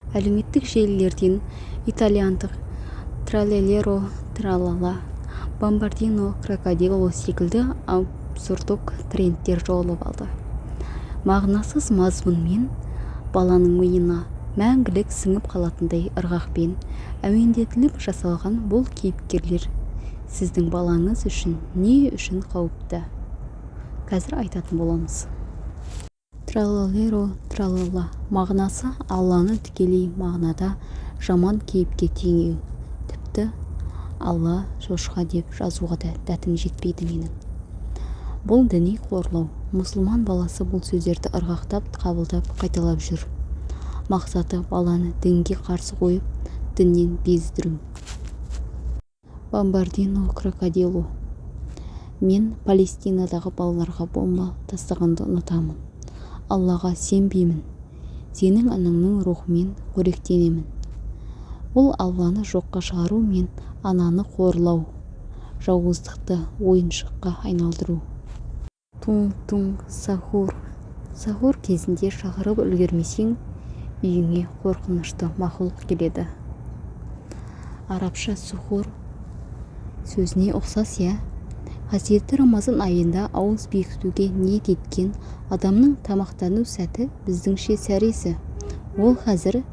Әлеуметтік желілерден итальяндық тралелеро тралала, бомбардино крокодило секілді абсурдтық трендтер жауылып алды. Мағынасыз мазмұнмен баланың миына мәңгілік сіңіп қалатындай ырғақпен әуендетіліп жасалған бұл кейіпкерлер сіздің балаңыз үшін не үшін қауіпті? Қазір айтатын боламыз. Тралалеро тралала мағынасы Алланы тікелей мағынада жаман кейіпке теңеу. Тіпті Алла шошқа деп жазуға да дәтім жетпейді менің. Бұл діни қорлау. Мұсылман баласы бұл сөздерді ырғақтап, қабылдап, қайталап жүр. Мақсаты баланы дінге қарсы қойып, діннен бездіру. Бомбардино крокодило. Мен Палестинадағы балаларға бомба тастағанды ұнатамын. Аллаға сенбеймін. Сенің анаңның рухымен қоректенемін. Ол Алланы жоққа шығару мен ананы қорлау, жауыздықты ойыншыққа айналдыру. Тун-тун сахур. Сахур кезінде шақырып үлгермесең, үйіңе қорқынышты мақұлық келеді. Арабша сухур сөзіне ұқсас, я? Қасиетті Рамазан айында ауыз бекітуге ниет еткен адамның тамақтану сәті біздіңше сәресі. Ол қазір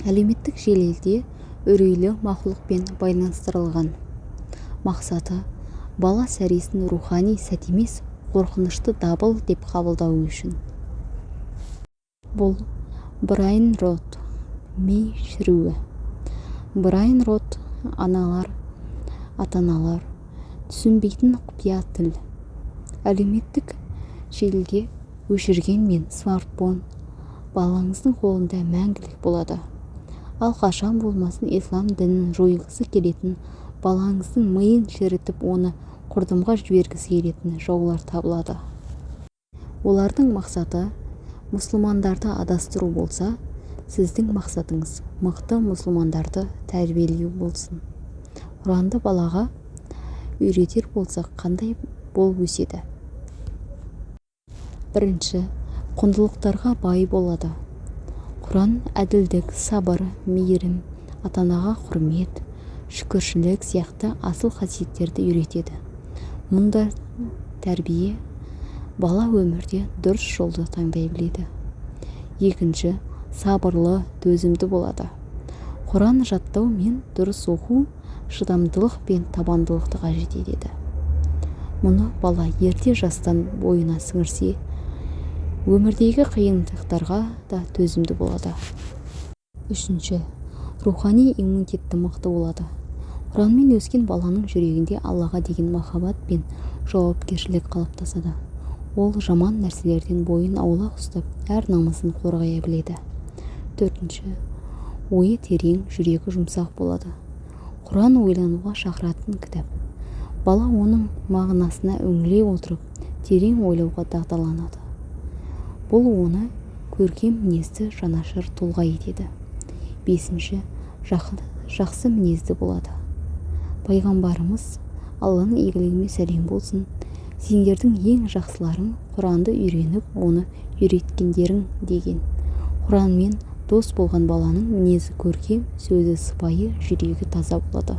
әлеуметтік желіде үрейлі мақұлықпен байланыстырылған. Мақсаты бала сәресін рухани сәт емес, қорқынышты дабыл деп қабылдау үшін. Бұл Брайан Рот ми шіруі. Брайан Рот аналар, ата-аналар түсінбейтін құпия тіл. Әлеуметтік желіге өшірген мен смартфон балаңыздың қолында мәңгілік болады. Ал қашан болмасын ислам дінін жойғысы келетін, балаңыздың миын шірітіп, оны құрдымға жібергісі келетін жаулар табылады. Олардың мақсаты мұсылмандарды адастыру болса, сіздің мақсатыңыз мықты мұсылмандарды тәрбиелеу болсын. Құранды балаға үйретер болсақ, қандай болып өседі? Бірінші, құндылықтарға бай болады. Құран әділдік, сабыр, мейірім, ата-анаға құрмет, шүкіршілік сияқты асыл қасиеттерді үйретеді. Мұнда тәрбие бала өмірде дұрыс жолды таңдай біледі. Екінші, сабырлы, төзімді болады. Құран жаттау мен дұрыс оқу шыдамдылық пен табандылықты қажет етеді. Мұны бала ерте жастан бойына сіңірсе, өмірдегі қиындықтарға да төзімді болады. Үшінші, рухани иммунитеті мықты болады. Құранмен өскен баланың жүрегінде Аллаға деген махаббат пен жауапкершілік қалыптасады. Ол жаман нәрселерден бойын аулақ ұстап, әр намысын қорғай біледі. Төртінші, ойы терең, жүрегі жұмсақ болады. Құран ойлануға шақыратын кітап. Бала оның мағынасына үңіле отырып, терең ойлауға дағдыланады. Бұл оны көркем мінезді жанашыр тұлға етеді. Бесінші, жақсы мінезді болады. Пайғамбарымыз, Алланың игілігіне сәлем болсын, сендердің ең жақсыларың Құранды үйреніп, оны үйреткендерің деген. Құранмен дос болған баланың мінезі көркем, сөзі сыпайы, жүрегі таза болады.